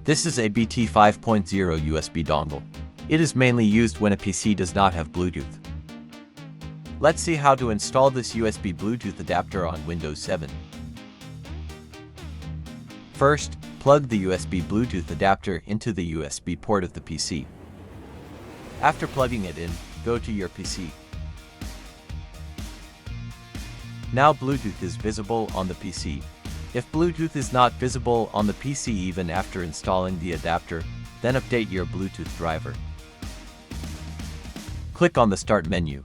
This is a BT 5.0 USB dongle. It is mainly used when a PC does not have Bluetooth. Let's see how to install this USB Bluetooth adapter on Windows 7. First, plug the USB Bluetooth adapter into the USB port of the PC. After plugging it in, go to your PC. Now Bluetooth is visible on the PC. If Bluetooth is not visible on the PC even after installing the adapter, then update your Bluetooth driver. Click on the Start menu.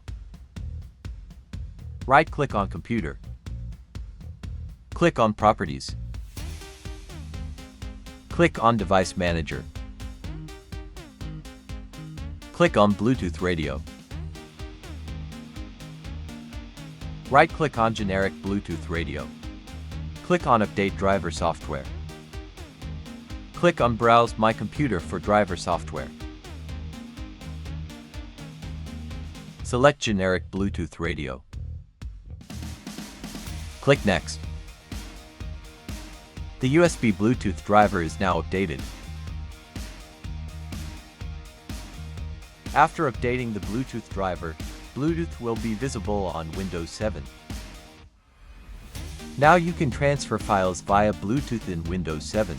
Right-click on Computer. Click on Properties. Click on Device Manager. Click on Bluetooth Radio. Right-click on Generic Bluetooth Radio. Click on Update Driver Software. Click on Browse My Computer for driver software. Select Generic Bluetooth Radio. Click Next. The USB Bluetooth driver is now updated. After updating the Bluetooth driver, Bluetooth will be visible on Windows 7. Now you can transfer files via Bluetooth in Windows 7.